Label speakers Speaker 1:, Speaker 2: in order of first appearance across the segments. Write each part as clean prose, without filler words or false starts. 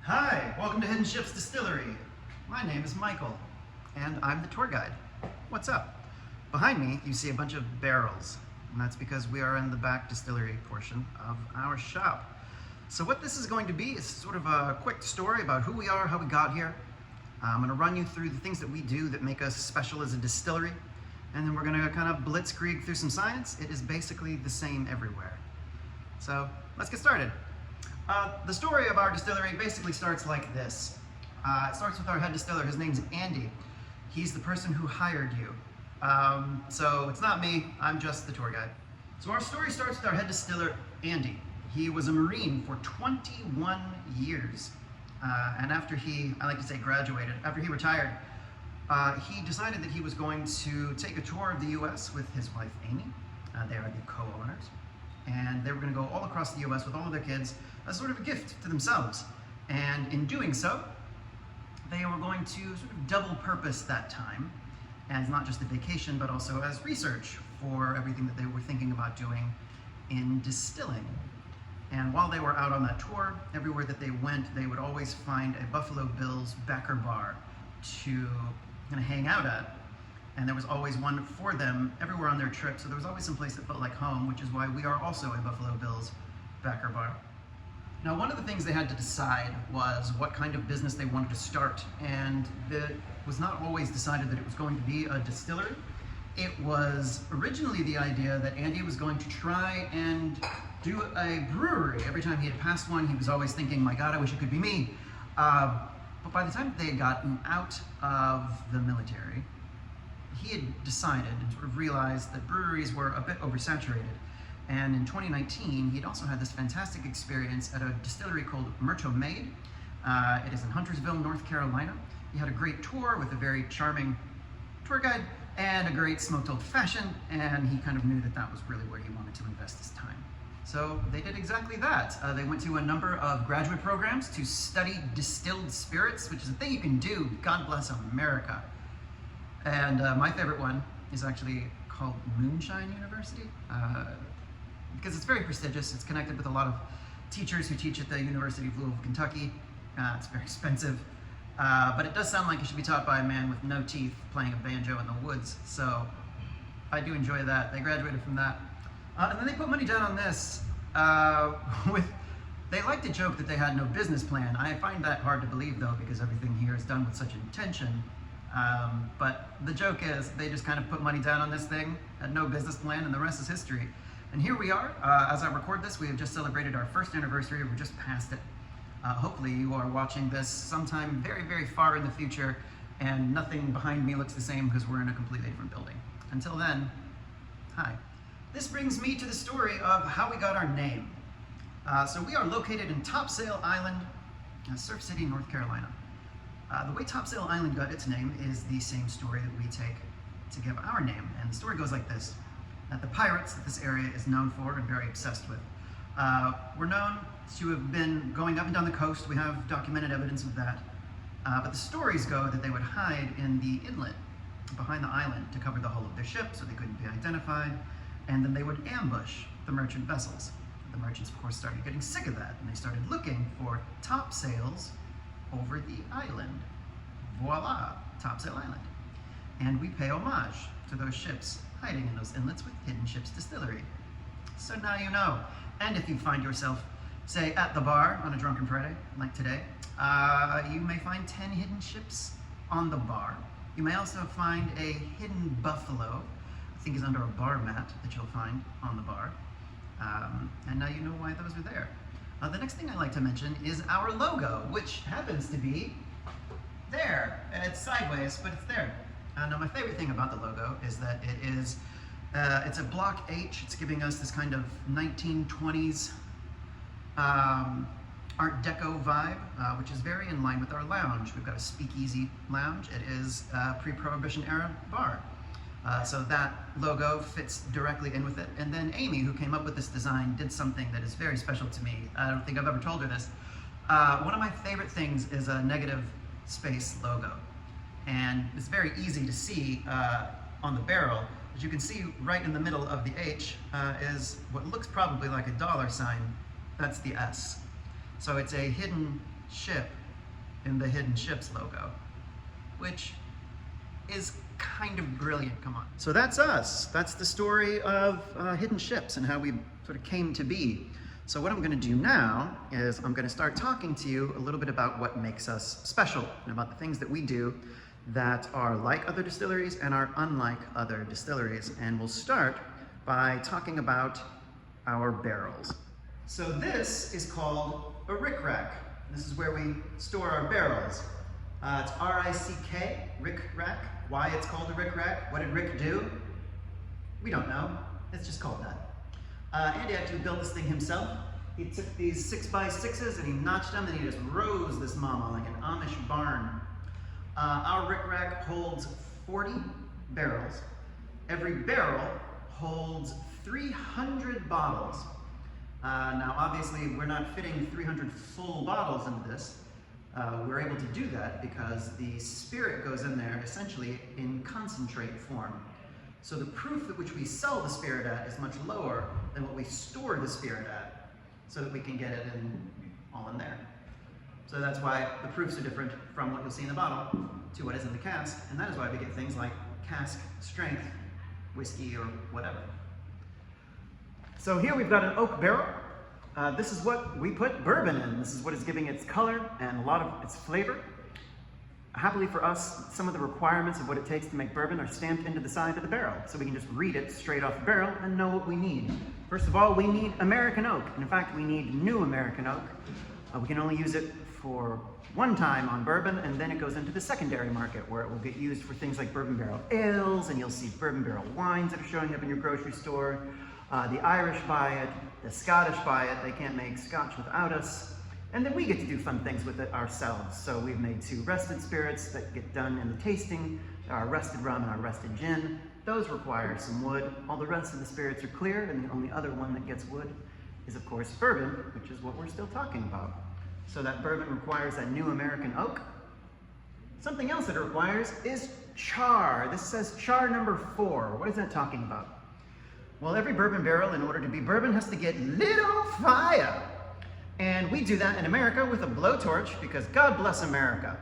Speaker 1: Hi, welcome to Hidden Ships Distillery. My name is Michael, and I'm the tour guide. What's up? Behind me, you see a bunch of barrels, and that's because we are in the back distillery portion of our shop. So what this is going to be is sort of a quick story about who we are, how we got here. I'm going to run you through the things that we do that make us special as a distillery, and then we're going to kind of blitzkrieg through some science. It is basically the same everywhere. So let's get started. The story of our distillery basically starts like this. It starts with our head distiller. His name's Andy. He's the person who hired you. So it's not me, I'm just the tour guide. So our story starts with our head distiller, Andy. He was a Marine for 21 years. And after I like to say graduated, after he retired, he decided that he was going to take a tour of the US with his wife, Amy. They are the co-owners. And they were going to go all across the US with all of their kids as sort of a gift to themselves. And in doing so, they were going to sort of double purpose that time as not just a vacation, but also as research for everything that they were thinking about doing in distilling. And while they were out on that tour, everywhere that they went, they would always find a Buffalo Bill's backer bar to kind of hang out at. And there was always one for them everywhere on their trip, so there was always some place that felt like home, which is why we are also a Buffalo Bill's backer bar. Now, one of the things they had to decide was what kind of business they wanted to start, and it was not always decided that it was going to be a distillery. It was originally the idea that Andy was going to try and do a brewery. Every time he had passed one, he was always thinking, my God, I wish it could be me. But by the time they had gotten out of the military, he had decided and sort of realized that breweries were a bit oversaturated. And in 2019, he'd also had this fantastic experience at a distillery called Merchant Made. It is in Huntersville, North Carolina. He had a great tour with a very charming tour guide and a great smoked old fashioned, and he kind of knew that that was really where he wanted to invest his time. So they did exactly that. They went to a number of graduate programs to study distilled spirits, which is a thing you can do, God bless America. And my favorite one is actually called Moonshine University, because it's very prestigious. It's connected with a lot of teachers who teach at the University of Louisville, Kentucky. It's very expensive, but it does sound like it should be taught by a man with no teeth playing a banjo in the woods, so I do enjoy that. They graduated from that. And then they put money down on this they like to joke that they had no business plan. I find that hard to believe, though, because everything here is done with such intention. But the joke is they just kind of put money down on this thing, had no business plan, and the rest is history. And here we are. As I record this, we have just celebrated our first anniversary. We're just past it. Hopefully you are watching this sometime very, very far in the future, and nothing behind me looks the same because we're in a completely different building. Until then, hi. This brings me to the story of how we got our name. So we are located in Topsail Island, Surf City, North Carolina. The way Topsail Island got its name is the same story that we take to give our name. And the story goes like this. The pirates that this area is known for and very obsessed with were known to have been going up and down the coast. We have documented evidence of that. But the stories go that they would hide in the inlet behind the island to cover the hull of their ship so they couldn't be identified. And then they would ambush the merchant vessels. The merchants, of course, started getting sick of that, and they started looking for topsails over the island. Voila, Topsail Island. And we pay homage to those ships hiding in those inlets with Hidden Ships Distillery. So now you know. And if you find yourself, say, at the bar on a drunken Friday, like today, you may find 10 hidden ships on the bar. You may also find a hidden buffalo, I think is under a bar mat that you'll find on the bar. And now you know why those are there. The next thing I'd like to mention is our logo, which happens to be there. It's sideways, but it's there. Now my favorite thing about the logo is that it's a block H. It's giving us this kind of 1920s Art Deco vibe, which is very in line with our lounge. We've got a speakeasy lounge. It is a pre-Prohibition era bar. So that logo fits directly in with it. And then Amy, who came up with this design, did something that is very special to me. I don't think I've ever told her this. One of my favorite things is a negative space logo. And it's very easy to see on the barrel. As you can see, right in the middle of the H is what looks probably like a dollar sign. That's the S. So it's a hidden ship in the Hidden Ships logo, which is kind of brilliant, come on. So that's us. That's the story of Hidden Ships and how we sort of came to be. So what I'm gonna do now is I'm gonna start talking to you a little bit about what makes us special and about the things that we do that are like other distilleries and are unlike other distilleries. And we'll start by talking about our barrels. So this is called a rick rack. This is where we store our barrels. It's R-I-C-K, rick rack. Why it's called a rick rack? What did Rick do? We don't know. It's just called that. Andy actually built this thing himself. He took these 6x6s and he notched them and he just rose this mama like an Amish barn. Our rick rack holds 40 barrels. Every barrel holds 300 bottles. Now obviously we're not fitting 300 full bottles into this. We're able to do that because the spirit goes in there essentially in concentrate form. So the proof at which we sell the spirit at is much lower than what we store the spirit at, so that we can get it all in there. So that's why the proofs are different from what you'll see in the bottle to what is in the cask, and that is why we get things like cask strength whiskey or whatever. So here we've got an oak barrel. This is what we put bourbon in. This is what is giving its color and a lot of its flavor. Happily for us, some of the requirements of what it takes to make bourbon are stamped into the side of the barrel, so we can just read it straight off the barrel and know what we need. First of all, we need American oak. And in fact, we need new American oak. We can only use it for one time on bourbon, and then it goes into the secondary market where it will get used for things like bourbon barrel ales, and you'll see bourbon barrel wines that are showing up in your grocery store. The Irish buy it, the Scottish buy it. They can't make scotch without us. And then we get to do fun things with it ourselves. So we've made 2 rested spirits that get done in the tasting, our rested rum and our rested gin. Those require some wood. All the rest of the spirits are clear, and the only other one that gets wood is, of course, bourbon, which is what we're still talking about. So that bourbon requires that new American oak. Something else that it requires is char. This says char number 4. What is that talking about? Well, every bourbon barrel, in order to be bourbon, has to get lit on fire. And we do that in America with a blowtorch because God bless America.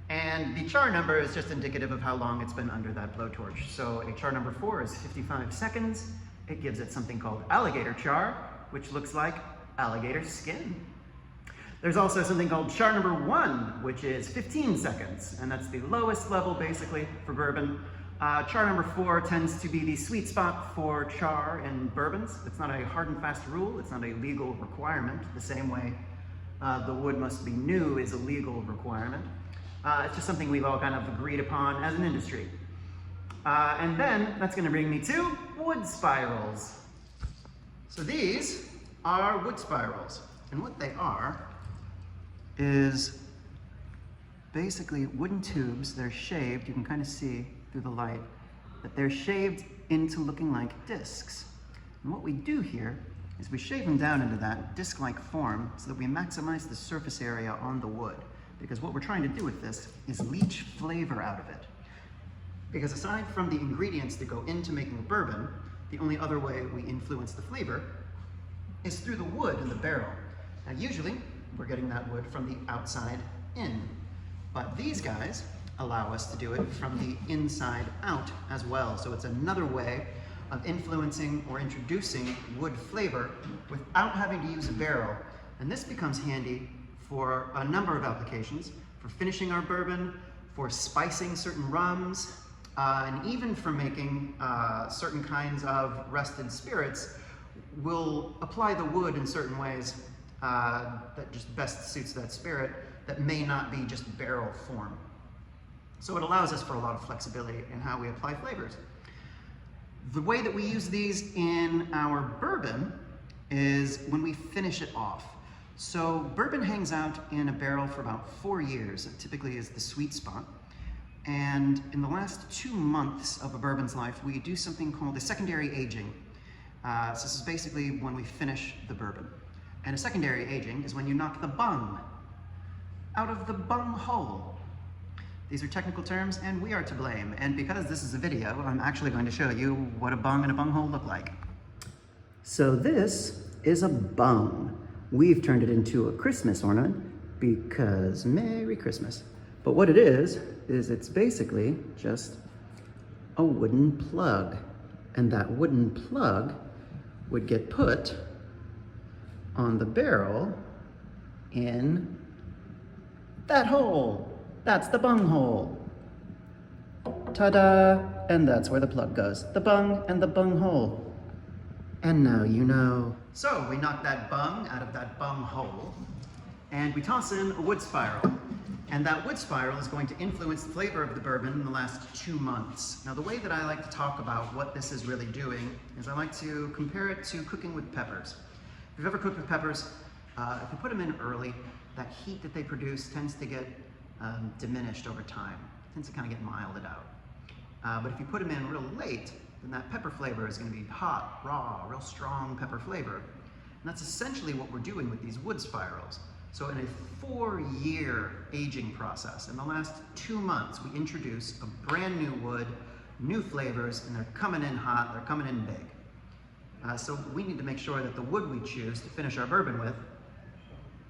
Speaker 1: And the char number is just indicative of how long it's been under that blowtorch. So a char number 4 is 55 seconds. It gives it something called alligator char, which looks like alligator skin. There's also something called char number 1, which is 15 seconds. And that's the lowest level, basically, for bourbon. Char number 4 tends to be the sweet spot for char in bourbons. It's not a hard and fast rule. It's not a legal requirement. The same way the wood must be new is a legal requirement. It's just something we've all kind of agreed upon as an industry. And then that's going to bring me to wood spirals. So these are wood spirals. And what they are is basically wooden tubes. They're shaved. You can kind of see through the light that they're shaved into looking like discs. And what we do here is we shave them down into that disc-like form so that we maximize the surface area on the wood. Because what we're trying to do with this is leach flavor out of it. Because aside from the ingredients that go into making bourbon, the only other way we influence the flavor is through the wood in the barrel. Now usually we're getting that wood from the outside in, but these guys allow us to do it from the inside out as well. So it's another way of influencing or introducing wood flavor without having to use a barrel. And this becomes handy for a number of applications, for finishing our bourbon, for spicing certain rums, and even for making certain kinds of rested spirits. We'll apply the wood in certain ways that just best suits that spirit that may not be just barrel form. So it allows us for a lot of flexibility in how we apply flavors. The way that we use these in our bourbon is when we finish it off. So bourbon hangs out in a barrel for about 4 years. It typically is the sweet spot. And in the last 2 months of a bourbon's life, we do something called a secondary aging. So this is basically when we finish the bourbon. And a secondary aging is when you knock the bung out of the bung hole. These are technical terms, and we are to blame. And because this is a video, I'm actually going to show you what a bung and a bunghole look like. So this is a bung. We've turned it into a Christmas ornament, because Merry Christmas. But what it is it's basically just a wooden plug. And that wooden plug would get put on the barrel in that hole. That's the bung hole. Ta-da! And that's where the plug goes. The bung and the bung hole. And now you know. So we knock that bung out of that bung hole, and we toss in a wood spiral. And that wood spiral is going to influence the flavor of the bourbon in the last 2 months. Now, the way that I like to talk about what this is really doing is I like to compare it to cooking with peppers. If you've ever cooked with peppers, if you put them in early, that heat that they produce tends to get diminished over time. It tends to kind of get milded out. But if you put them in real late, then that pepper flavor is going to be hot, raw, real strong pepper flavor. And that's essentially what we're doing with these wood spirals. So in a 4-year aging process, in the last 2 months, we introduce a brand new wood, new flavors, and they're coming in hot, they're coming in big. So we need to make sure that the wood we choose to finish our bourbon with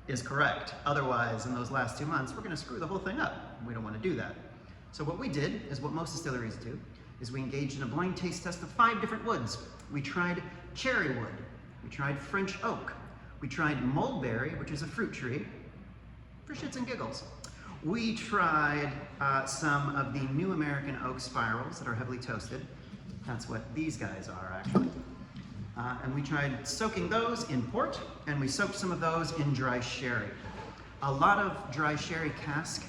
Speaker 1: is correct. Otherwise, in those last 2 months, we're gonna screw the whole thing up. We don't wanna do that. So what we did is what most distilleries do, is we engaged in a blind taste test of 5 different woods. We tried cherry wood, we tried French oak, we tried mulberry, which is a fruit tree, for shits and giggles. We tried some of the new American oak spirals that are heavily toasted. That's what these guys are, actually. And we tried soaking those in port, and we soaked some of those in dry sherry. A lot of dry sherry cask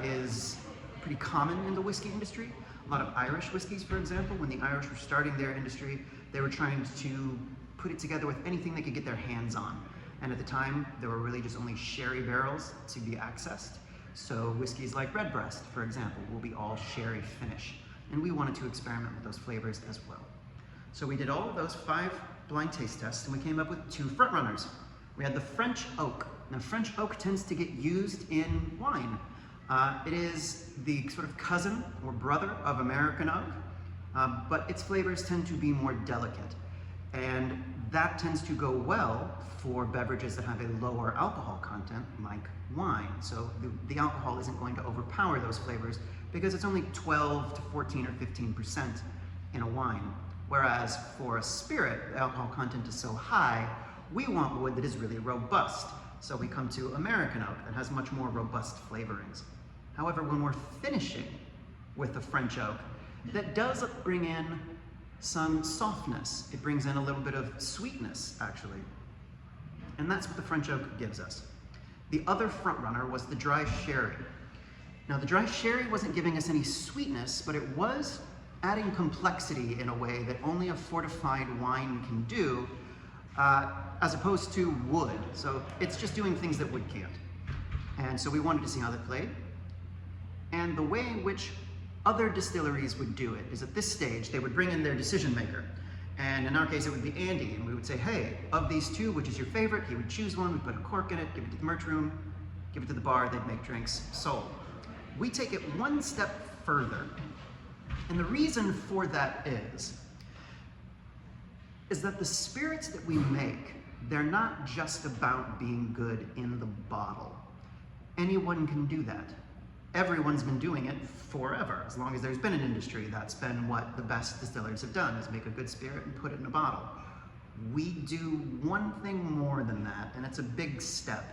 Speaker 1: is pretty common in the whiskey industry. A lot of Irish whiskeys, for example, when the Irish were starting their industry, they were trying to put it together with anything they could get their hands on. And at the time, there were really just only sherry barrels to be accessed. So whiskeys like Redbreast, for example, will be all sherry finish. And we wanted to experiment with those flavors as well. So we did all of those 5 blind taste tests, and we came up with 2 frontrunners. We had the French oak. Now, French oak tends to get used in wine. It is the sort of cousin or brother of American oak, but its flavors tend to be more delicate. And that tends to go well for beverages that have a lower alcohol content, like wine. So the alcohol isn't going to overpower those flavors because it's only 12 to 14 or 15% in a wine. Whereas for a spirit, the alcohol content is so high, we want wood that is really robust. So we come to American oak that has much more robust flavorings. However, when we're finishing with the French oak, that does bring in some softness. It brings in a little bit of sweetness, actually. And that's what the French oak gives us. The other front runner was the dry sherry. Now, the dry sherry wasn't giving us any sweetness, but it was adding complexity in a way that only a fortified wine can do, as opposed to wood. So it's just doing things that wood can't. And so we wanted to see how that played. And the way in which other distilleries would do it is at this stage, they would bring in their decision maker. And in our case, it would be Andy, and we would say, hey, of these 2, which is your favorite? He would choose one, we'd put a cork in it, give it to the merch room, give it to the bar, they'd make drinks, sold. We take it one step further. And the reason for that is that the spirits that we make, they're not just about being good in the bottle. Anyone can do that. Everyone's been doing it forever. As long as there's been an industry, that's been what the best distillers have done, is make a good spirit and put it in a bottle. We do one thing more than that, and it's a big step.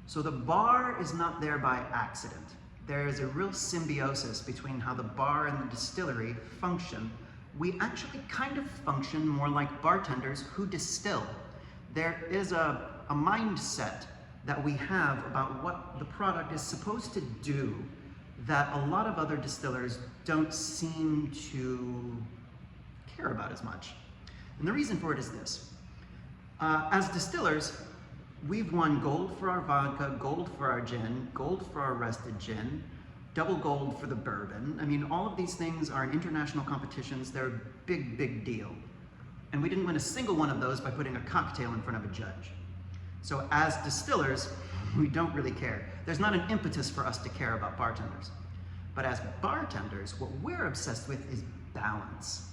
Speaker 1: So the bar is not there by accident. There is a real symbiosis between how the bar and the distillery function. We actually kind of function more like bartenders who distill. There is a mindset that we have about what the product is supposed to do that a lot of other distillers don't seem to care about as much. And the reason for it is this. As distillers, we've won gold for our vodka, gold for our gin, gold for our rested gin, double gold for the bourbon. I mean, all of these things are in international competitions. They're a big, big deal. And we didn't win a single one of those by putting a cocktail in front of a judge. So as distillers, we don't really care. There's not an impetus for us to care about bartenders. But as bartenders, what we're obsessed with is balance.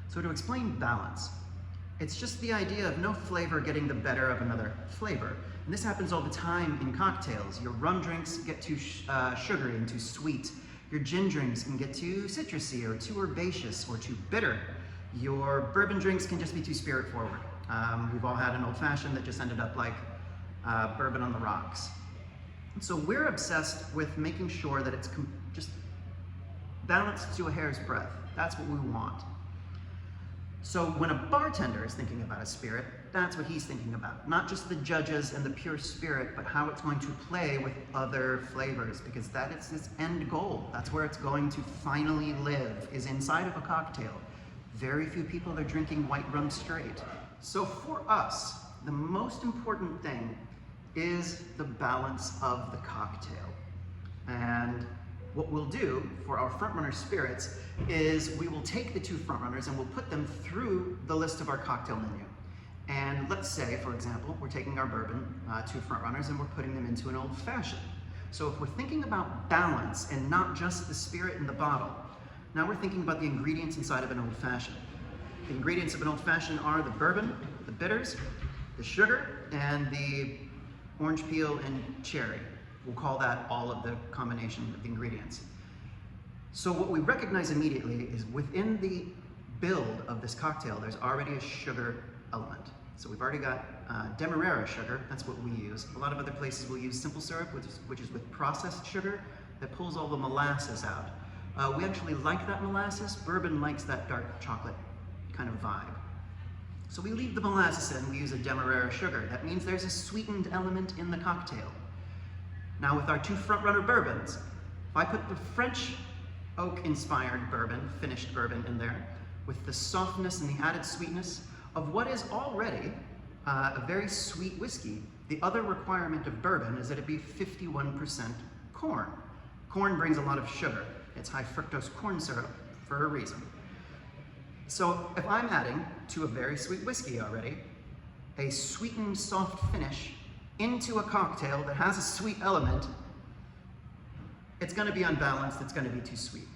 Speaker 1: So to explain balance, it's just the idea of no flavor getting the better of another flavor. And this happens all the time in cocktails. Your rum drinks get too sugary and too sweet. Your gin drinks can get too citrusy or too herbaceous or too bitter. Your bourbon drinks can just be too spirit forward. We've all had an old fashioned that just ended up like bourbon on the rocks. And so we're obsessed with making sure that it's just balanced to a hair's breadth. That's what we want. So when a bartender is thinking about a spirit, that's what he's thinking about. Not just the judges and the pure spirit, but how it's going to play with other flavors, because that is its end goal. That's where it's going to finally live, is inside of a cocktail. Very few people are drinking white rum straight. So for us, the most important thing is the balance of the cocktail. And what we'll do for our frontrunner spirits is we will take the two frontrunners and we'll put them through the list of our cocktail menu. And let's say, for example, we're taking our bourbon, two frontrunners, and we're putting them into an old fashioned. So if we're thinking about balance and not just the spirit in the bottle, now we're thinking about the ingredients inside of an old fashioned. The ingredients of an old fashioned are the bourbon, the bitters, the sugar, and the orange peel and cherry. We'll call that all of the combination of the ingredients. So what we recognize immediately is within the build of this cocktail, there's already a sugar element. So we've already got Demerara sugar, that's what we use. A lot of other places will use simple syrup, which is with processed sugar that pulls all the molasses out. We actually like that molasses. Bourbon likes that dark chocolate kind of vibe. So we leave the molasses in, we use a Demerara sugar. That means there's a sweetened element in the cocktail. Now with our two frontrunner bourbons, if I put the French oak-inspired bourbon, finished bourbon in there, with the softness and the added sweetness of what is already a very sweet whiskey, the other requirement of bourbon is that it be 51% corn. Corn brings a lot of sugar. It's high fructose corn syrup for a reason. So if I'm adding to a very sweet whiskey already, a sweetened soft finish into a cocktail that has a sweet element, it's going to be unbalanced, it's going to be too sweet.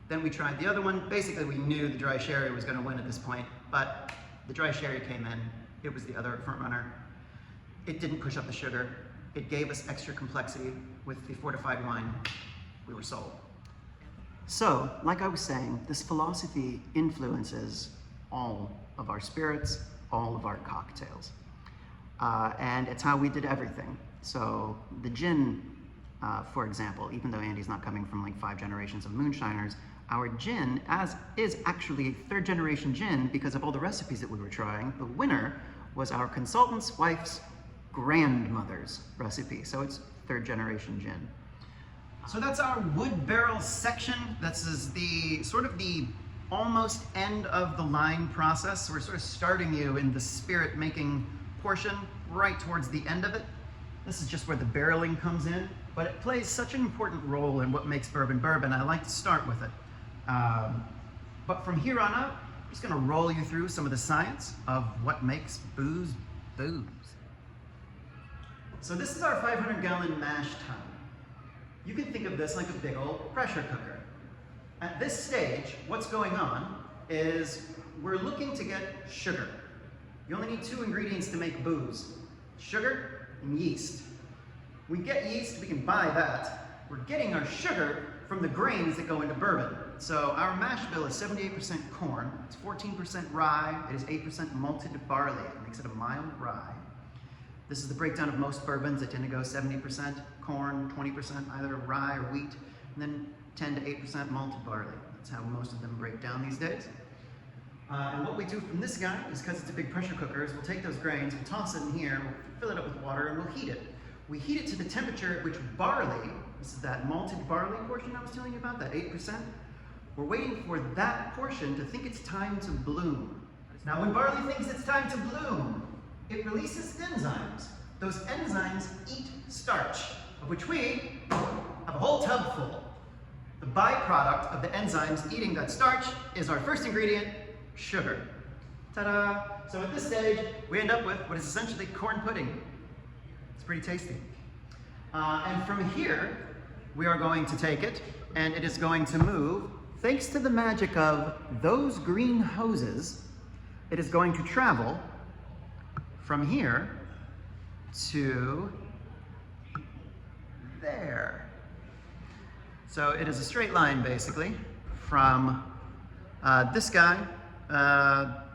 Speaker 1: Then we tried the other one. Basically, we knew the dry sherry was going to win at this point, but the dry sherry came in. It was the other front runner. It didn't push up the sugar. It gave us extra complexity with the fortified wine. We were sold. So, like I was saying, this philosophy influences all of our spirits, all of our cocktails. And it's how we did everything. So the gin, for example, even though Andy's not coming from like 5 generations of moonshiners, our gin is actually 3rd generation gin because of all the recipes that we were trying. The winner was our consultant's wife's grandmother's recipe. So it's 3rd generation gin. So that's our wood barrel section. This is the sort of the almost end of the line process. We're sort of starting you in the spirit making portion right towards the end of it. This is just where the barreling comes in, but it plays such an important role in what makes bourbon bourbon. I like to start with it. But from here on out, I'm just gonna roll you through some of the science of what makes booze booze. So this is our 500-gallon mash tun. You can think of this like a big old pressure cooker. At this stage, what's going on is we're looking to get sugar. You only need 2 ingredients to make booze: sugar and yeast. We get yeast, we can buy that. We're getting our sugar from the grains that go into bourbon. So our mash bill is 78% corn, it's 14% rye, it is 8% malted barley. It makes it a mild rye. This is the breakdown of most bourbons. They tend to go 70% corn, 20% either rye or wheat, and then 10 to 8% malted barley. That's how most of them break down these days. And what we do from this guy is, because it's a big pressure cooker, is we'll take those grains, we'll toss it in here, we'll fill it up with water, and we'll heat it. We heat it to the temperature at which barley, this is that malted barley portion I was telling you about, that 8%, we're waiting for that portion to think it's time to bloom. Now when barley thinks it's time to bloom, it releases enzymes. Those enzymes eat starch, of which we have a whole tub full. The byproduct of the enzymes eating that starch is our first ingredient, sugar. Ta-da! So at this stage, we end up with what is essentially corn pudding. It's pretty tasty. And from here, we are going to take it, and it is going to move, thanks to the magic of those green hoses, it is going to travel from here to there. So it is a straight line, basically, from this guy,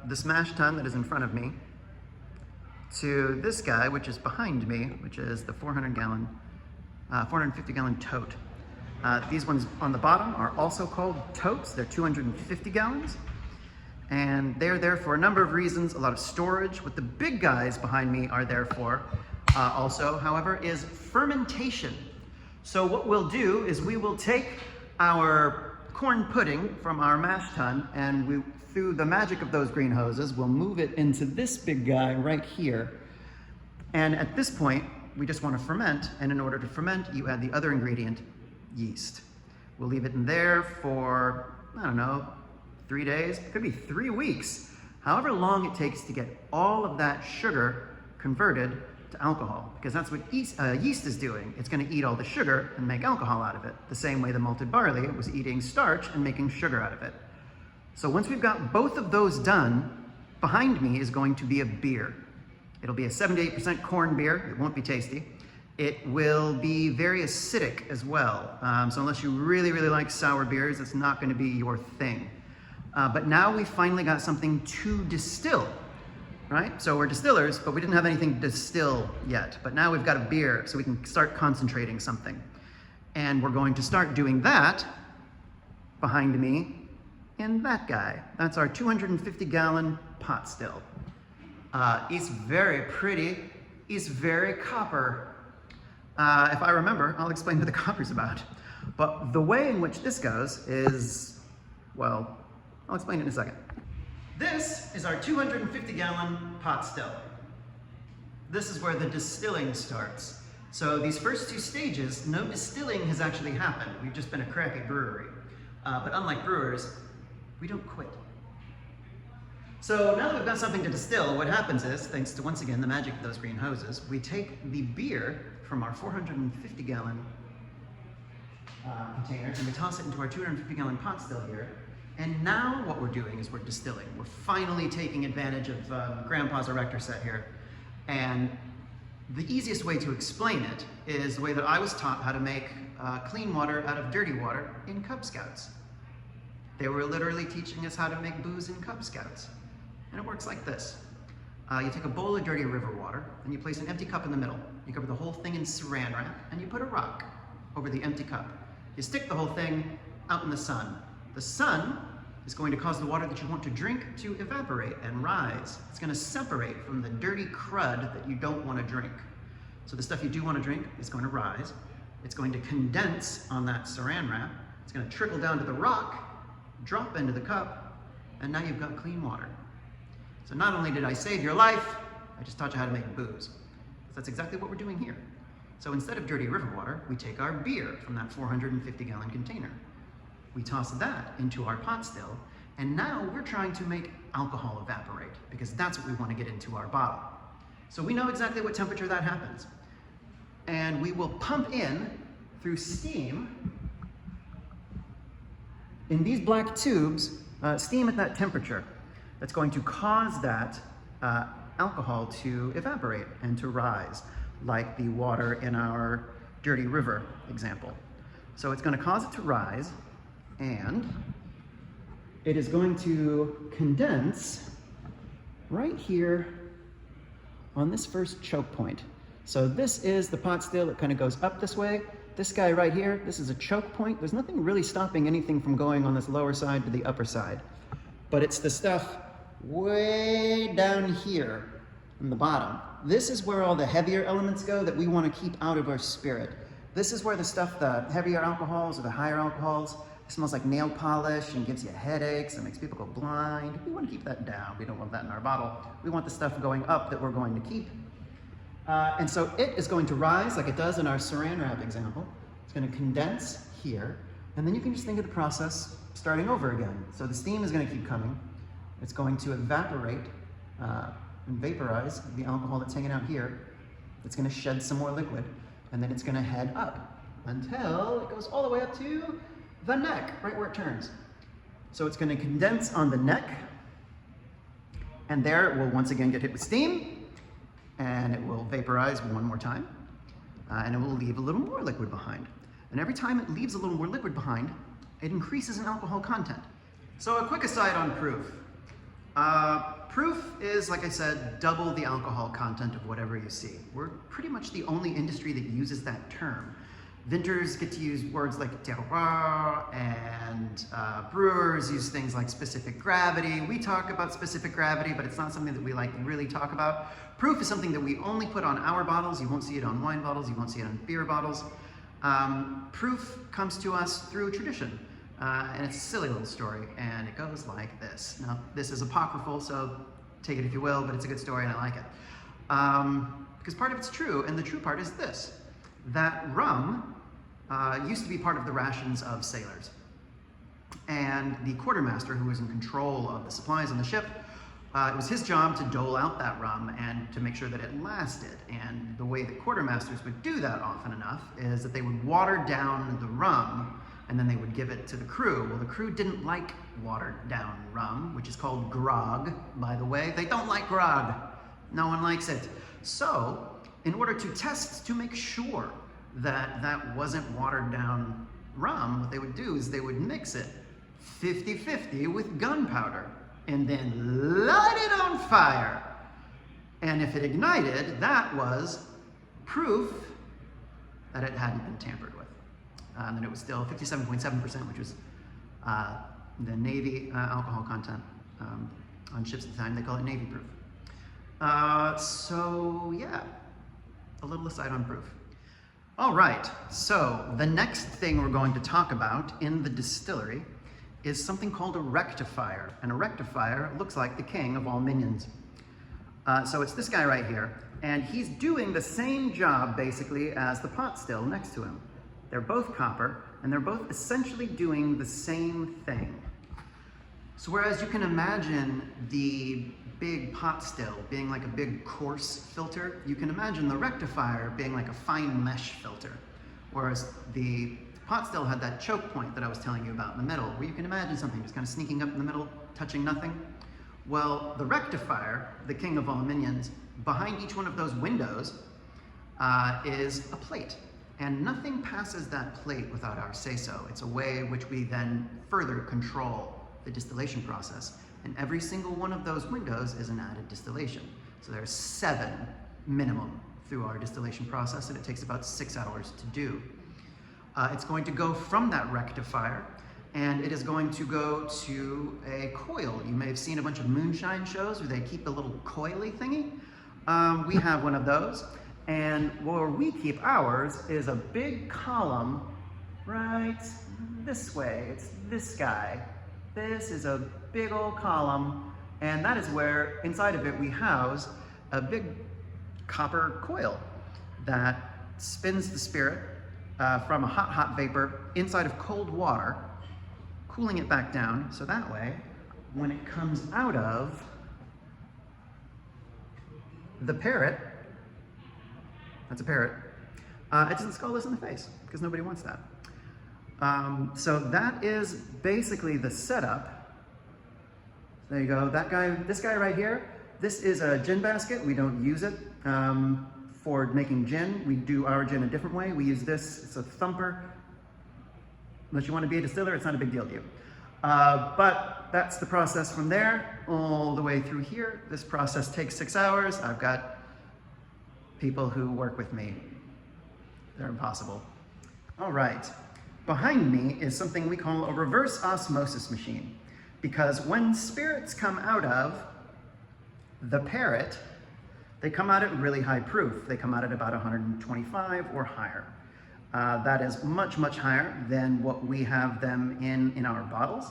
Speaker 1: this mash tun that is in front of me, to this guy, which is behind me, which is the 450 gallon tote. These ones on the bottom are also called totes. They're 250 gallons. And they're there for a number of reasons, a lot of storage. What the big guys behind me are there for also, however, is fermentation. So what we'll do is we will take our corn pudding from our mash tun, and through the magic of those green hoses, we'll move it into this big guy right here. And at this point, we just want to ferment, and in order to ferment, you add the other ingredient, yeast. We'll leave it in there for, I don't know, 3 days, it could be 3 weeks, however long it takes to get all of that sugar converted to alcohol, because that's what yeast is doing. It's going to eat all the sugar and make alcohol out of it, the same way the malted barley was eating starch and making sugar out of it. So once we've got both of those done, behind me is going to be a beer. It'll be a 78% corn beer. It won't be tasty. It will be very acidic as well. So unless you really, really like sour beers, it's not going to be your thing. But now we finally got something to distill, right? So we're distillers, but we didn't have anything to distill yet. But now we've got a beer, so we can start concentrating something. And we're going to start doing that behind me in that guy. That's our 250 gallon pot still. It's very pretty. It's very copper. If I remember, I'll explain what the copper's about. But the way in which this goes is, well, I'll explain it in a second. This is our 250 gallon pot still. This is where the distilling starts. So these first 2 stages, no distilling has actually happened. We've just been a crappy brewery. But unlike brewers, we don't quit. So now that we've got something to distill, what happens is, thanks to, once again, the magic of those green hoses, we take the beer from our 450 gallon containers and we toss it into our 250 gallon pot still here. And now what we're doing is we're distilling. We're finally taking advantage of Grandpa's erector set here. And the easiest way to explain it is the way that I was taught how to make clean water out of dirty water in Cub Scouts. They were literally teaching us how to make booze in Cub Scouts. And it works like this. You take a bowl of dirty river water and you place an empty cup in the middle. You cover the whole thing in saran wrap and you put a rock over the empty cup. You stick the whole thing out in the sun. The sun is going to cause the water that you want to drink to evaporate and rise. It's going to separate from the dirty crud that you don't want to drink. So the stuff you do want to drink is going to rise. It's going to condense on that saran wrap. It's going to trickle down to the rock, drop into the cup, and now you've got clean water. So not only did I save your life, I just taught you how to make booze. So that's exactly what we're doing here. So instead of dirty river water, we take our beer from that 450 gallon container. We toss that into our pot still, and now we're trying to make alcohol evaporate, because that's what we want to get into our bottle. So we know exactly what temperature that happens. And we will pump in through steam in these black tubes, steam at that temperature. That's going to cause that alcohol to evaporate and to rise, like the water in our dirty river example. So it's going to cause it to rise, and it is going to condense right here on this first choke point. So this is the pot still. It kind of goes up this way. This guy right here, this is a choke point. There's nothing really stopping anything from going on this lower side to the upper side. But it's the stuff way down here in the bottom. This is where all the heavier elements go that we want to keep out of our spirit. This is where the stuff, the heavier alcohols or the higher alcohols, it smells like nail polish and gives you headaches and makes people go blind. We want to keep that down. We don't want that in our bottle. We want the stuff going up that we're going to keep. And so it is going to rise like it does in our saran wrap example. It's going to condense here, and then you can just think of the process starting over again. So the steam is going to keep coming. It's going to evaporate and vaporize the alcohol that's hanging out here. It's going to shed some more liquid, and then it's going to head up until it goes all the way up to the neck, right where it turns. So it's going to condense on the neck, and there it will once again get hit with steam, and it will vaporize one more time, and it will leave a little more liquid behind. And every time it leaves a little more liquid behind, it increases in alcohol content. So a quick aside on proof. Proof is, like I said, double the alcohol content of whatever you see. We're pretty much the only industry that uses that term. Vintners get to use words like terroir, and brewers use things like specific gravity. We talk about specific gravity, but it's not something that we like really talk about. Proof is something that we only put on our bottles. You won't see it on wine bottles, you won't see it on beer bottles. Proof comes to us through tradition. And it's a silly little story, and it goes like this. Now, this is apocryphal, so take it if you will, but it's a good story and I like it. Because part of it's true, and the true part is this, that rum used to be part of the rations of sailors. And the quartermaster, who was in control of the supplies on the ship, it was his job to dole out that rum and to make sure that it lasted. And the way that quartermasters would do that often enough is that they would water down the rum and then they would give it to the crew. Well, the crew didn't like watered down rum, which is called grog, by the way. They don't like grog. No one likes it. So, in order to test to make sure that that wasn't watered down rum, what they would do is they would mix it 50-50 with gunpowder and then light it on fire. And if it ignited, that was proof that it hadn't been tampered with. And then it was still 57.7%, which was the Navy alcohol content on ships at the time. They call it Navy proof. So yeah, a little aside on proof. All right, so the next thing we're going to talk about in the distillery is something called a rectifier. And a rectifier looks like the king of all minions. So it's this guy right here, and he's doing the same job basically as the pot still next to him. They're both copper, and they're both essentially doing the same thing. So whereas you can imagine the big pot still being like a big coarse filter, you can imagine the rectifier being like a fine mesh filter. Whereas the pot still had that choke point that I was telling you about in the middle, where you can imagine something just kind of sneaking up in the middle, touching nothing. Well, the rectifier, the king of all minions, behind each one of those windows is a plate. And nothing passes that plate without our say-so. It's a way in which we then further control the distillation process. And every single one of those windows is an added distillation. So there's 7 minimum through our distillation process, and it takes about 6 hours to do. It's going to go from that rectifier, and it is going to go to a coil. You may have seen a bunch of moonshine shows where they keep the little coily thingy. We have one of those. And where we keep ours is a big column right this way. It's this guy. This is a big old column, and that is where inside of it we house a big copper coil that spins the spirit from a hot vapor inside of cold water, cooling it back down, so that way when it comes out of the parrot, that's a parrot, it doesn't skull us in the face, because nobody wants that. So that is basically the setup. There you go, this guy right here, this is a gin basket. We don't use it for making gin. We do our gin a different way. We use this, it's a thumper. Unless you want to be a distiller, it's not a big deal to you. But that's the process from there all the way through here. This process takes 6 hours. I've got people who work with me. They're impossible. All right, behind me is something we call a reverse osmosis machine, because when spirits come out of the parrot, they come out at really high proof. They come out at about 125 or higher. That is much, much higher than what we have them in our bottles.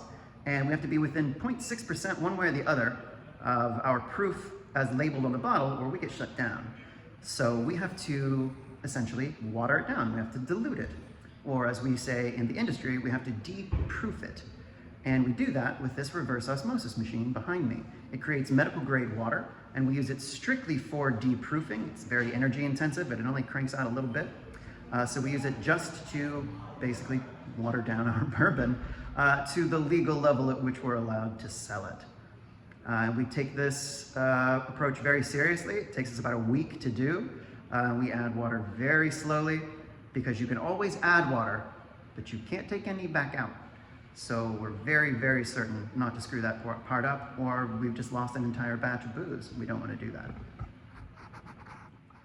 Speaker 1: And we have to be within 0.6% one way or the other of our proof as labeled on the bottle, or we get shut down. So we have to essentially water it down. We have to dilute it. Or as we say in the industry, we have to de-proof it. And we do that with this reverse osmosis machine behind me. It creates medical grade water, and we use it strictly for de-proofing. It's very energy intensive, but it only cranks out a little bit. So we use it just to basically water down our bourbon to the legal level at which we're allowed to sell it. We take this approach very seriously. It takes us about a week to do. We add water very slowly because you can always add water, but you can't take any back out. So we're very, very certain not to screw that part up, or we've just lost an entire batch of booze. We don't want to do that.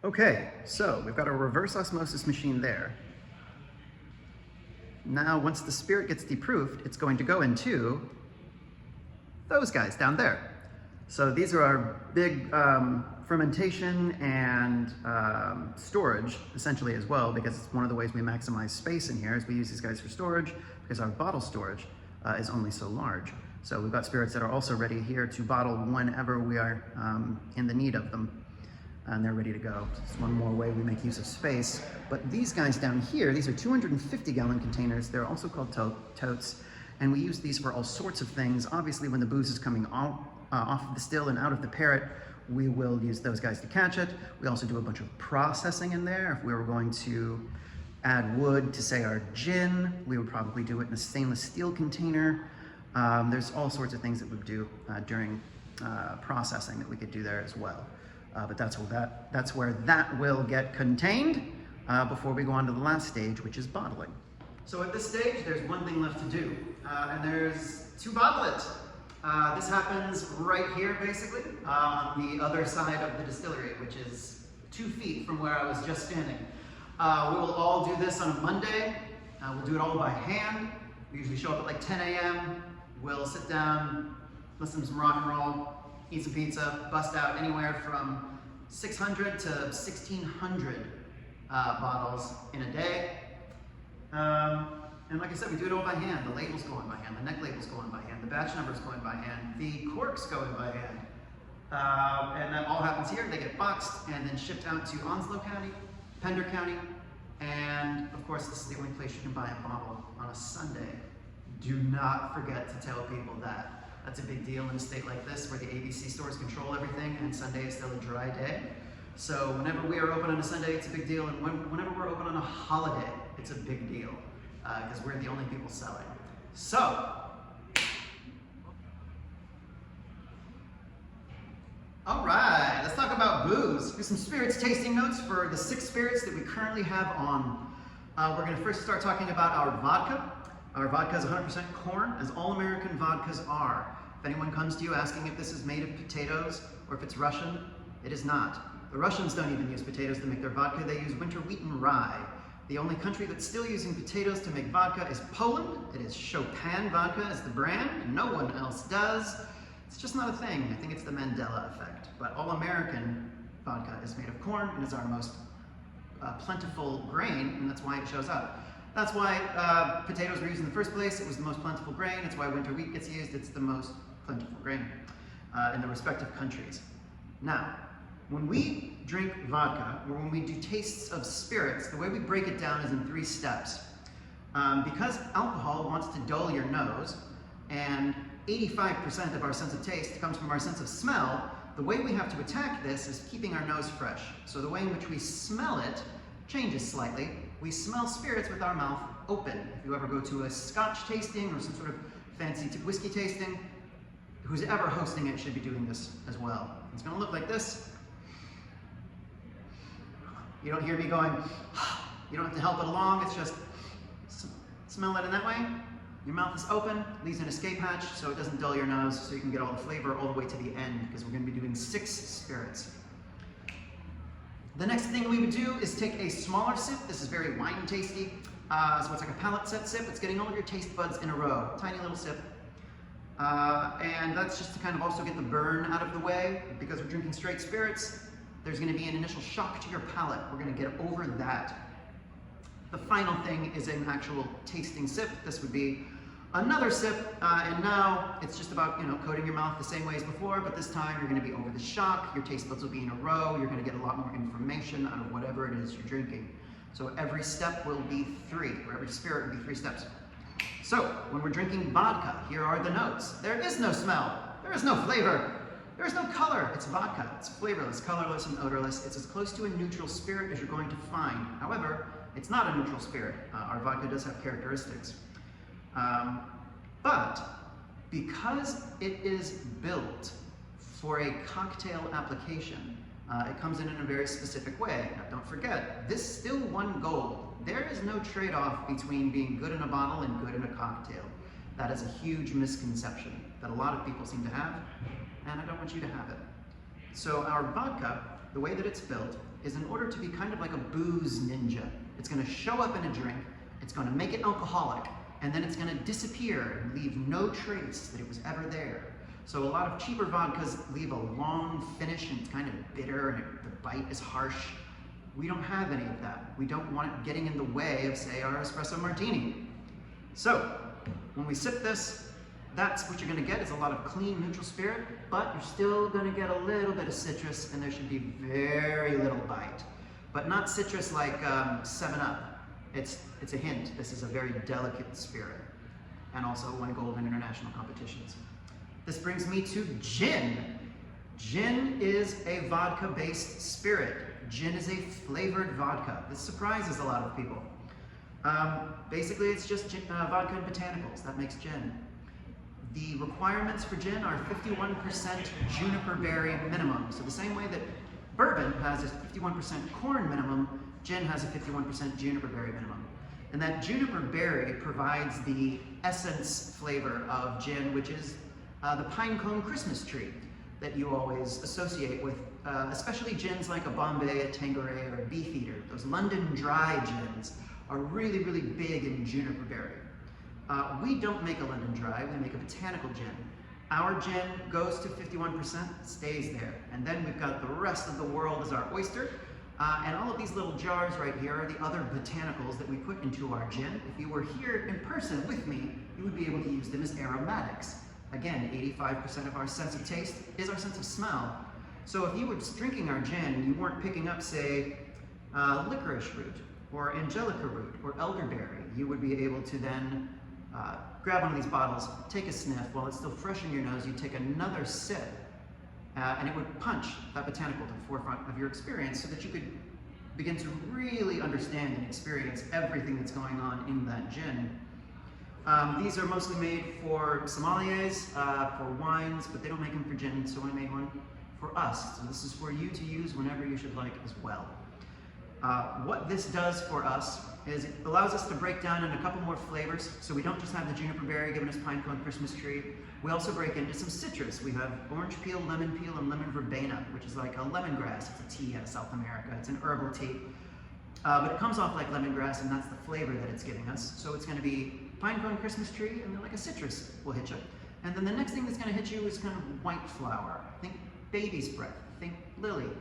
Speaker 1: Okay, so we've got a reverse osmosis machine there. Now, once the spirit gets deproofed, it's going to go into those guys down there. So these are our big fermentation and storage, essentially, as well, because it's one of the ways we maximize space in here is we use these guys for storage because our bottle storage is only so large. So we've got spirits that are also ready here to bottle whenever we are in the need of them. And they're ready to go. It's one more way we make use of space. But these guys down here, these are 250-gallon containers. They're also called totes. And we use these for all sorts of things. Obviously, when the booze is coming off of the still and out of the parrot, we will use those guys to catch it. We also do a bunch of processing in there. If we were going to add wood to, say, our gin, we would probably do it in a stainless steel container. There's all sorts of things that we do during processing that we could do there as well. But that's where that will get contained before we go on to the last stage, which is bottling. So at this stage, there's one thing left to do, and there's to bottle it. This happens right here, basically, on the other side of the distillery, which is 2 feet from where I was just standing. We will all do this on a Monday. We'll do it all by hand. We usually show up at like 10 a.m. We'll sit down, listen to some rock and roll, eat some pizza, bust out anywhere from 600 to 1,600 bottles in a day. And like I said, we do it all by hand. The labels go in by hand, the neck labels go in by hand, the batch numbers go in by hand, the corks go in by hand. And that all happens here. They get boxed and then shipped out to Onslow County, Pender County, and of course this is the only place you can buy a bottle on a Sunday. Do not forget to tell people that. That's a big deal in a state like this where the ABC stores control everything and Sunday is still a dry day. So whenever we are open on a Sunday, it's a big deal, and whenever we're open on a holiday, it's a big deal, because we're the only people selling. So, all right, let's talk about booze. Here's some spirits tasting notes for the 6 spirits that we currently have on. We're going to first start talking about our vodka. Our vodka is 100% corn, as all American vodkas are. If anyone comes to you asking if this is made of potatoes or if it's Russian, it is not. The Russians don't even use potatoes to make their vodka. They use winter wheat and rye. The only country that's still using potatoes to make vodka is Poland. It is Chopin vodka is the brand. No one else does. It's just not a thing. I think it's the Mandela effect. But all American vodka is made of corn and is our most plentiful grain, and that's why it shows up. That's why potatoes were used in the first place. It was the most plentiful grain. It's why winter wheat gets used. It's the most plentiful grain in the respective countries. Now, when we drink vodka, or when we do tastes of spirits, the way we break it down is in 3 steps. Because alcohol wants to dull your nose, and 85% of our sense of taste comes from our sense of smell, the way we have to attack this is keeping our nose fresh. So the way in which we smell it changes slightly. We smell spirits with our mouth open. If you ever go to a Scotch tasting or some sort of fancy whiskey tasting, who's ever hosting it should be doing this as well. It's going to look like this. You don't hear me going, you don't have to help it along, it's just smell it in that way. Your mouth is open, leaves an escape hatch so it doesn't dull your nose, so you can get all the flavor all the way to the end, because we're going to be doing 6 spirits. The next thing we would do is take a smaller sip. This is very wine tasty. So it's like a palate set sip. It's getting all of your taste buds in a row. Tiny little sip. And that's just to kind of also get the burn out of the way. Because we're drinking straight spirits, there's going to be an initial shock to your palate. We're going to get over that. The final thing is an actual tasting sip. This would be another sip, and now it's just about, coating your mouth the same way as before, but this time you're going to be over the shock, your taste buds will be in a row, you're going to get a lot more information out of whatever it is you're drinking. So every step will be 3, or every spirit will be 3 steps. So when we're drinking vodka, here are the notes. There is no smell, there is no flavor, there is no color. It's vodka. It's flavorless, colorless, and odorless. It's as close to a neutral spirit as you're going to find. However, it's not a neutral spirit. Our vodka does have characteristics. But because it is built for a cocktail application. It comes in a very specific way. Now don't forget, this still won gold. There is no trade-off between being good in a bottle and good in a cocktail. That is a huge misconception that a lot of people seem to have, and I don't want you to have it. So our vodka, the way that it's built, is in order to be kind of like a booze ninja. It's going to show up in a drink, it's going to make it alcoholic, and then it's going to disappear and leave no trace that it was ever there. So a lot of cheaper vodkas leave a long finish and it's kind of bitter and the bite is harsh. We don't have any of that. We don't want it getting in the way of, say, our espresso martini. So when we sip this, that's what you're going to get is a lot of clean, neutral spirit, but you're still going to get a little bit of citrus, and there should be very little bite. But not citrus like 7-Up. It's a hint. This is a very delicate spirit, and also won gold in international competitions. This brings me to gin. Gin is a vodka-based spirit. Gin is a flavored vodka. This surprises a lot of people. Basically, it's just vodka and botanicals. That makes gin. The requirements for gin are 51% juniper berry minimum. So the same way that bourbon has a 51% corn minimum, gin has a 51% juniper berry minimum. And that juniper berry provides the essence flavor of gin, which is the pine cone Christmas tree that you always associate with, especially gins like a Bombay, a Tanqueray, or a Beefeater. Those London dry gins are really, really big in juniper berry. We don't make a London dry, we make a botanical gin. Our gin goes to 51%, stays there. And then we've got the rest of the world as our oyster. And all of these little jars right here are the other botanicals that we put into our gin. If you were here in person with me, you would be able to use them as aromatics. Again, 85% of our sense of taste is our sense of smell. So if you were drinking our gin and you weren't picking up, say, licorice root, or angelica root, or elderberry, you would be able to then grab one of these bottles, take a sniff. While it's still fresh in your nose, you take another sip, and it would punch that botanical to the forefront of your experience so that you could begin to really understand and experience everything that's going on in that gin. These are mostly made for sommeliers, for wines, but they don't make them for gin, so I made one for us. So this is for you to use whenever you should like as well. What this does for us is it allows us to break down in a couple more flavors. So we don't just have the juniper berry giving us pine cone Christmas tree. We also break into some citrus. We have orange peel, and lemon verbena, which is like a lemongrass. It's a tea out of South America. It's an herbal tea. But it comes off like lemongrass, and that's the flavor that it's giving us. So it's going to be pine cone Christmas tree, and then like a citrus will hit you. And then the next thing that's going to hit you is kind of white flower. Think baby's breath. Think lily.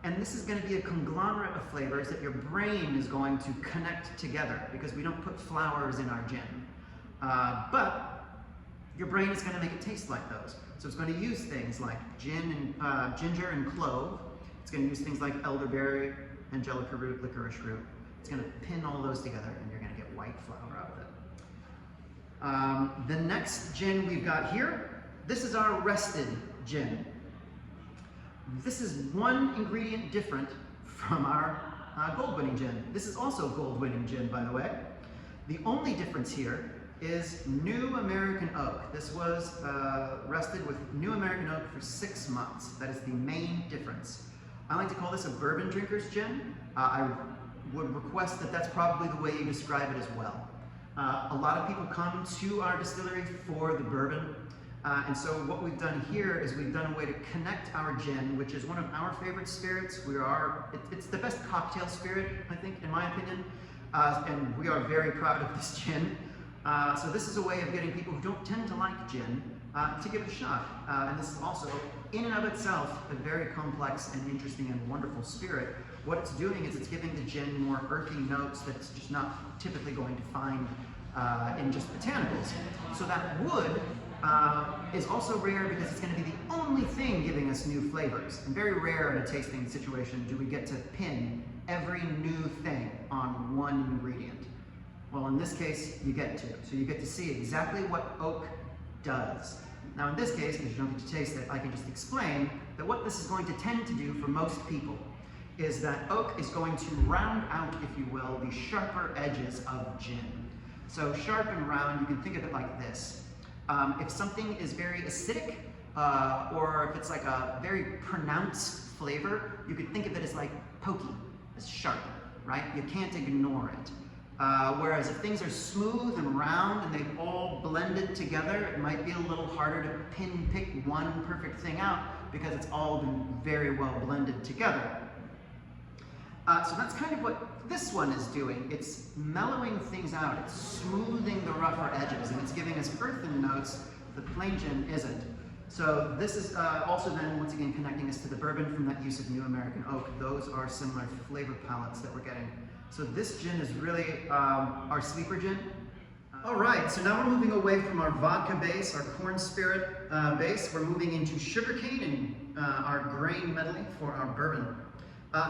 Speaker 1: And this is going to be a conglomerate of flavors that your brain is going to connect together because we don't put flowers in our gin. But your brain is going to make it taste like those. So it's going to use things like gin and ginger and clove. It's going to use things like elderberry, angelica root, licorice root. It's going to pin all those together and you're going to get white flower out of it. The next gin we've got here, this is our rested gin. This is one ingredient different from our gold-winning gin. This is also gold-winning gin, by the way. The only difference here is New American Oak. This was rested with New American Oak for 6 months. That is the main difference. I like to call this a bourbon drinker's gin. I would request that that's probably the way you describe it as well. A lot of people come to our distillery for the bourbon. And so what we've done here is we've done a way to connect our gin, which is one of our favorite spirits. It's the best cocktail spirit, I think, in my opinion. And we are very proud of this gin. So this is a way of getting people who don't tend to like gin to give it a shot. And this is also, in and of itself, a very complex and interesting and wonderful spirit. What it's doing is it's giving the gin more earthy notes that it's just not typically going to find in just botanicals. So that wood is also rare because it's going to be the only thing giving us new flavors. And very rare in a tasting situation do we get to pin every new thing on one ingredient. Well, in this case, you get to. So you get to see exactly what oak does. Now in this case, because you don't get to taste it, I can just explain that what this is going to tend to do for most people is that oak is going to round out, if you will, the sharper edges of gin. So sharp and round, you can think of it like this. If something is very acidic, or if it's like a very pronounced flavor, you could think of it as like pokey, as sharp, right? You can't ignore it. Whereas if things are smooth and round and they've all blended together, it might be a little harder to pick one perfect thing out because it's all been very well blended together. So that's kind of what this one is doing. It's mellowing things out, it's smoothing the rougher edges, and it's giving us earthen notes that the plain gin isn't. So this is also then, once again, connecting us to the bourbon from that use of New American Oak. Those are similar flavor palettes that we're getting. So this gin is really our sleeper gin. All right, so now we're moving away from our vodka base, our corn spirit base. We're moving into sugarcane and our grain medley for our bourbon.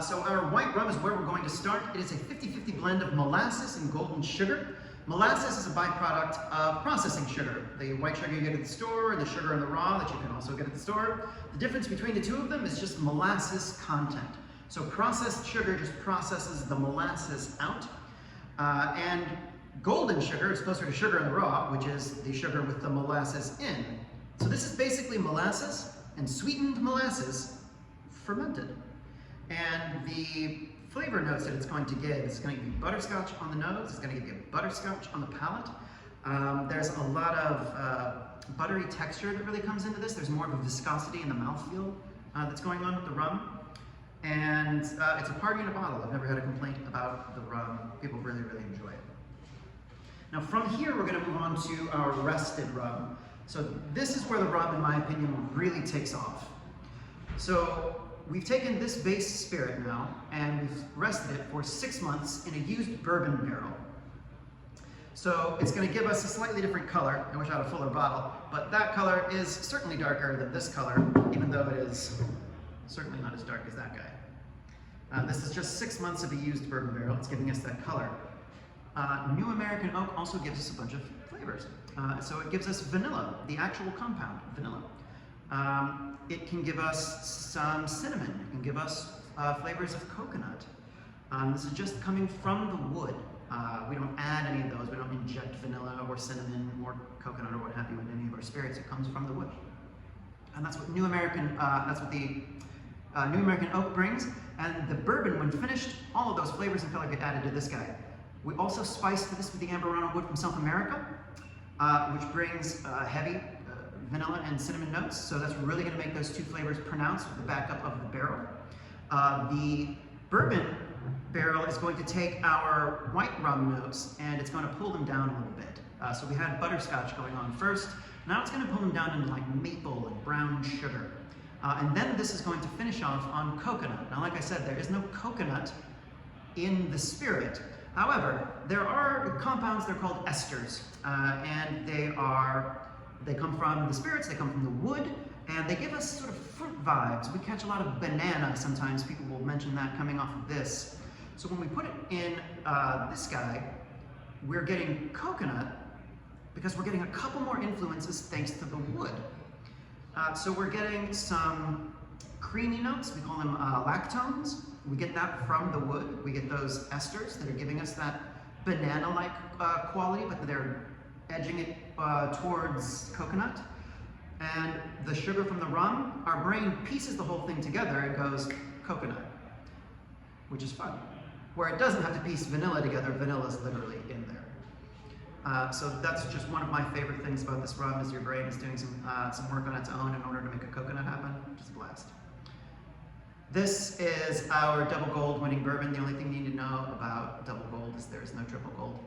Speaker 1: So our white rum is where we're going to start. It is a 50-50 blend of molasses and golden sugar. Molasses is a byproduct of processing sugar. The white sugar you get at the store, and the sugar in the raw that you can also get at the store. The difference between the two of them is just molasses content. So processed sugar just processes the molasses out. And golden sugar is closer to sugar in the raw, which is the sugar with the molasses in. So this is basically molasses and sweetened molasses fermented. And the flavor notes that it's going to give is going to give you butterscotch on the nose, it's going to give you butterscotch on the palate. There's a lot of buttery texture that really comes into this. There's more of a viscosity in the mouthfeel that's going on with the rum. And it's a party in a bottle. I've never had a complaint about the rum. People really, really enjoy it. Now from here, we're going to move on to our rested rum. So this is where the rum, in my opinion, really takes off. So we've taken this base spirit now, and we've rested it for 6 months in a used bourbon barrel. So it's going to give us a slightly different color. I wish I had a fuller bottle, but that color is certainly darker than this color, even though it is certainly not as dark as that guy. This is just 6 months of a used bourbon barrel. It's giving us that color. New American Oak also gives us a bunch of flavors. So it gives us vanilla, the actual compound, vanilla. It can give us some cinnamon. It can give us flavors of coconut. This is just coming from the wood. We don't add any of those. We don't inject vanilla or cinnamon or coconut or what have you in any of our spirits. It comes from the wood. And that's what the New American Oak brings. And the bourbon, when finished, all of those flavors and color get added to this guy. We also spiced this with the Amburano wood from South America, which brings heavy vanilla and cinnamon notes, so that's really going to make those two flavors pronounced with the backup of the barrel. The bourbon barrel is going to take our white rum notes and it's going to pull them down a little bit. So we had butterscotch going on first, now it's going to pull them down into like maple and brown sugar. And then this is going to finish off on coconut. Now like I said, there is no coconut in the spirit. However, there are compounds, they're called esters, and they come from the spirits, they come from the wood, and they give us sort of fruit vibes. We catch a lot of banana sometimes. People will mention that coming off of this. So when we put it in this guy, we're getting coconut because we're getting a couple more influences thanks to the wood. So we're getting some creamy notes. We call them lactones. We get that from the wood. We get those esters that are giving us that banana-like quality, but they're edging it towards coconut. And the sugar from the rum, our brain pieces the whole thing together and goes coconut, which is fun. Where it doesn't have to piece vanilla together, vanilla is literally in there. So that's just one of my favorite things about this rum is your brain is doing some work on its own in order to make a coconut happen, which is a blast. This is our double gold winning bourbon. The only thing you need to know about double gold is there is no triple gold.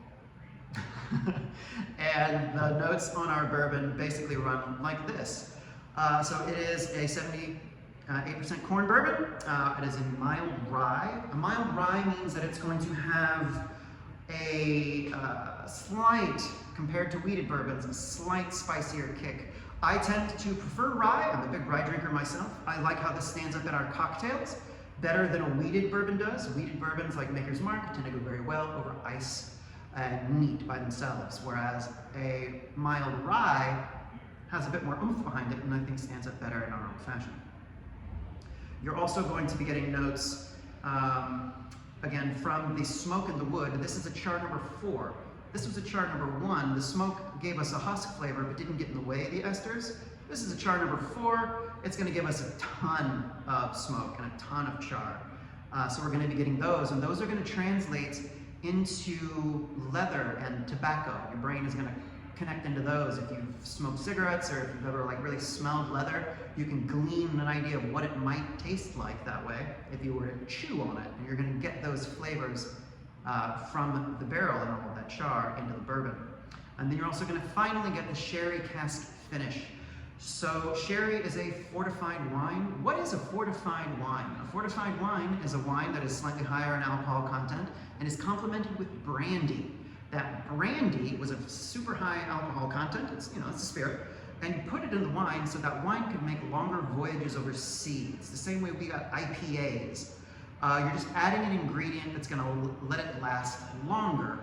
Speaker 1: And the notes on our bourbon basically run like this. So it is a 78% corn bourbon. It is a mild rye. A mild rye means that it's going to have a slight, compared to wheated bourbons, a slight spicier kick. I tend to prefer rye. I'm a big rye drinker myself. I like how this stands up in our cocktails better than a wheated bourbon does. Wheated bourbons like Maker's Mark tend to go very well over ice and neat by themselves, whereas a mild rye has a bit more oomph behind it and I think stands up better in our own fashion. You're also going to be getting notes, again, from the smoke and the wood. This is a char number 4. This was a char number 1. The smoke gave us a husk flavor but didn't get in the way of the esters. This is a char number 4. It's going to give us a ton of smoke and a ton of char. So we're going to be getting those, and those are going to translate into leather and tobacco. Your brain is going to connect into those. If you've smoked cigarettes or if you've ever like really smelled leather, you can glean an idea of what it might taste like that way if you were to chew on it. And you're going to get those flavors from the barrel and all of that char into the bourbon. And then you're also going to finally get the sherry cask finish. So sherry is a fortified wine. What is a fortified wine? A fortified wine is a wine that is slightly higher in alcohol content and is complemented with brandy. That brandy was a super high alcohol content. It's, it's a spirit. And you put it in the wine so that wine could make longer voyages over sea. It's the same way we got IPAs. You're just adding an ingredient that's going to let it last longer.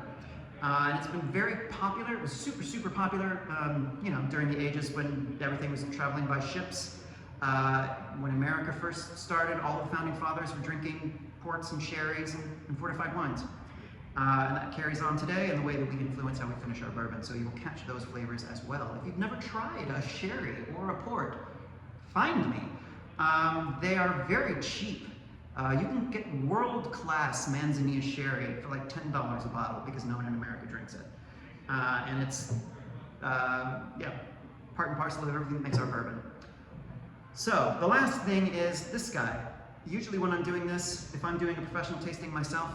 Speaker 1: And it's been very popular. It was super, super popular, during the ages when everything was traveling by ships. When America first started, all the founding fathers were drinking ports and sherries and fortified wines. And that carries on today in the way that we influence how we finish our bourbon. So you will catch those flavors as well. If you've never tried a sherry or a port, find me. They are very cheap. You can get world-class Manzanilla sherry for like $10 a bottle because no one in America drinks it. And it's, part and parcel of everything that makes our bourbon. So the last thing is this guy. Usually when I'm doing this, if I'm doing a professional tasting myself,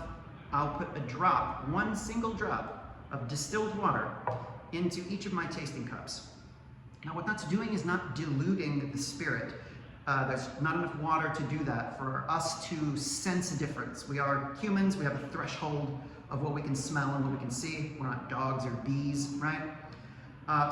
Speaker 1: I'll put a drop, one single drop of distilled water into each of my tasting cups. Now what that's doing is not diluting the spirit. There's not enough water to do that for us to sense a difference. We are humans, we have a threshold of what we can smell and what we can see. We're not dogs or bees, right?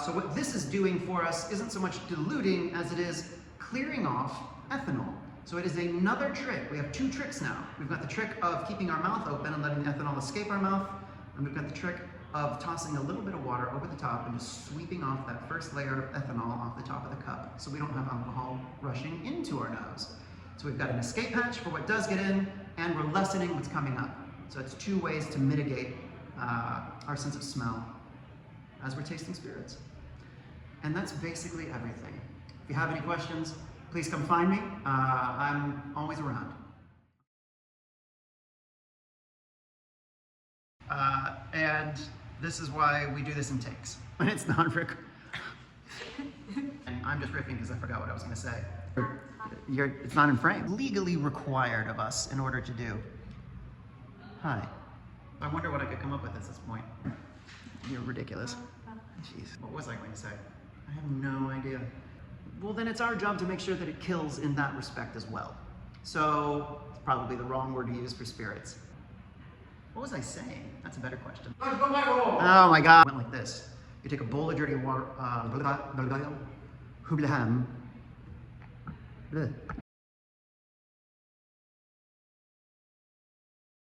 Speaker 1: So what this is doing for us isn't so much diluting as it is clearing off ethanol. So it is another trick. We have 2 tricks now. We've got the trick of keeping our mouth open and letting the ethanol escape our mouth, and we've got the trick of tossing a little bit of water over the top and just sweeping off that first layer of ethanol off the top of the cup so we don't have alcohol rushing into our nose. So we've got an escape hatch for what does get in, and we're lessening what's coming up. So it's 2 ways to mitigate our sense of smell as we're tasting spirits. And that's basically everything. If you have any questions, please come find me. I'm always around. And this is why we do this in takes. When it's not recorded. I'm just riffing because I forgot what I was going to say. It's not in frame. Legally required of us in order to do. Hi. I wonder what I could come up with at this point. You're ridiculous. Jeez. What was I going to say? I have no idea. Well, then it's our job to make sure that it kills in that respect as well. So it's probably the wrong word to use for spirits. What was I saying? That's a better question. Oh my God. It went like this. You take a bowl of dirty water,